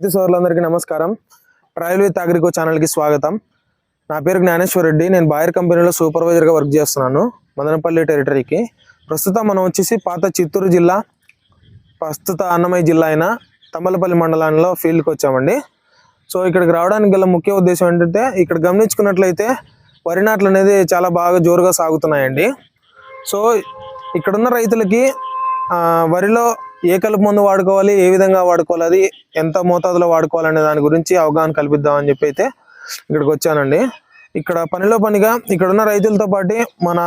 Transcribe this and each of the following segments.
సోదరులందరికీ నమస్కారం. Trial with అగ్రికో ఛానల్కి స్వాగతం. నా పేరు జ్ఞానేశ్వర్ రెడ్డి. నేను బాయర్ కంపెనీలో సూపర్వైజర్గా వర్క్ చేస్తున్నాను మదనపల్లి టెరిటరీకి. ప్రస్తుతం మనం వచ్చేసి పాత చిత్తూరు జిల్లా, ప్రస్తుత అన్నమయ్య జిల్లా అయిన తమ్మలపల్లి మండలంలో ఫీల్డ్కి వచ్చామండి. సో ఇక్కడికి రావడానికి గల ముఖ్య ఉద్దేశం ఏంటంటే, ఇక్కడ గమనించుకున్నట్లయితే వరి నాట్లు అనేది చాలా బాగా జోరుగా సాగుతున్నాయండి. సో ఇక్కడున్న రైతులకి వరిలో ఏ కలుపు మందు వాడుకోవాలి, ఏ విధంగా వాడుకోవాలి, అది ఎంత మోతాదులో వాడుకోవాలనే దాని గురించి అవగాహన కల్పిద్దామని చెప్పి అయితే ఇక్కడికి వచ్చానండి. ఇక్కడ పనిలో పనిగా ఇక్కడున్న రైతులతో పాటు మన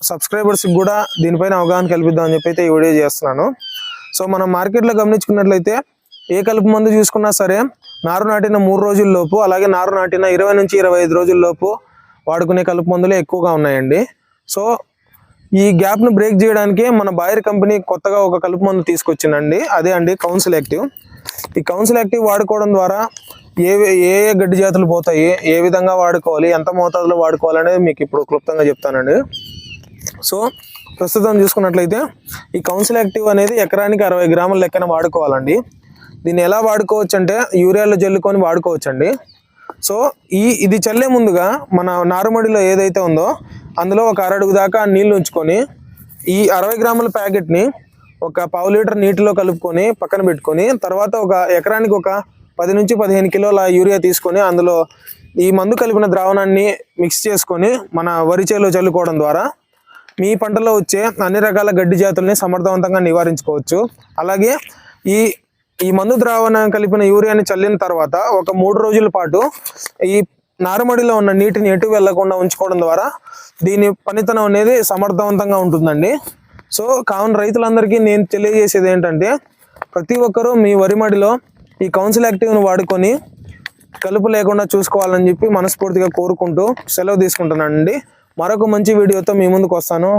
సబ్స్క్రైబర్స్కి కూడా దీనిపైన అవగాహన కల్పిద్దామని చెప్పి అయితే ఈ వీడియో చేస్తున్నాను. సో మనం మార్కెట్లో గమనించుకున్నట్లయితే ఏ కలుపు మందు చూసుకున్నా సరే నారు నాటిన 3 రోజుల్లోపు, అలాగే నారు నాటిన 20 నుంచి 25 రోజుల్లోపు వాడుకునే కలుపు మందులే ఎక్కువగా ఉన్నాయండి. సో ఈ గ్యాప్ను బ్రేక్ చేయడానికి మన బాయర్ కంపెనీ కొత్తగా ఒక కలుపు మందు తీసుకొచ్చిందండి. అదే అండి కౌన్సిల్ యాక్టివ్. ఈ కౌన్సిల్ యాక్టివ్ వాడుకోవడం ద్వారా ఏ గడ్డి జాతులు పోతాయి, ఏ విధంగా వాడుకోవాలి, ఎంత మోతాదులో వాడుకోవాలి అనేది మీకు ఇప్పుడు క్లుప్తంగా చెప్తానండి. సో ప్రస్తుతం చూసుకున్నట్లయితే ఈ కౌన్సిల్ యాక్టివ్ అనేది ఎకరానికి 60 గ్రాముల లెక్కన వాడుకోవాలండి. దీన్ని ఎలా వాడుకోవచ్చు అంటే యూరియాలో జల్లుకొని వాడుకోవచ్చండి. సో ఇది చల్లే ముందుగా మన నారుమడిలో ఏదైతే ఉందో అందులో ఒక అరడుగు దాకా నీళ్లు ఉంచుకొని ఈ 60 గ్రాముల ప్యాకెట్ని ఒక 1/2 లీటర్ నీటిలో కలుపుకొని పక్కన పెట్టుకొని, తర్వాత ఒక ఎకరానికి ఒక 10 నుంచి 15 కిలోల యూరియా తీసుకొని అందులో ఈ మందు కలిపిన ద్రావణాన్ని మిక్స్ చేసుకొని మన వరి చేలో చల్లుకోవడం ద్వారా మీ పంటలో వచ్చే అన్ని రకాల గడ్డి జాతుల్ని సమర్థవంతంగా నివారించుకోవచ్చు. అలాగే ఈ మందు ద్రావణం కలిపిన యూరియాని చల్లిన తర్వాత ఒక 3 రోజుల పాటు ఈ నారుమడిలో ఉన్న నీటిని ఎటు వెళ్లకుండా ఉంచుకోవడం ద్వారా దీని పనితనం అనేది సమర్థవంతంగా ఉంటుందండి. సో కావున రైతులందరికీ నేను తెలియజేసేది ఏంటంటే, ప్రతి ఒక్కరూ మీ వరి మడిలో ఈ కౌన్సిల్ యాక్టివ్ను వాడుకొని కలుపు లేకుండా చూసుకోవాలని చెప్పి మనస్ఫూర్తిగా కోరుకుంటూ సెలవు తీసుకుంటున్నానండి. మరొక మంచి వీడియోతో మీ ముందుకు వస్తాను.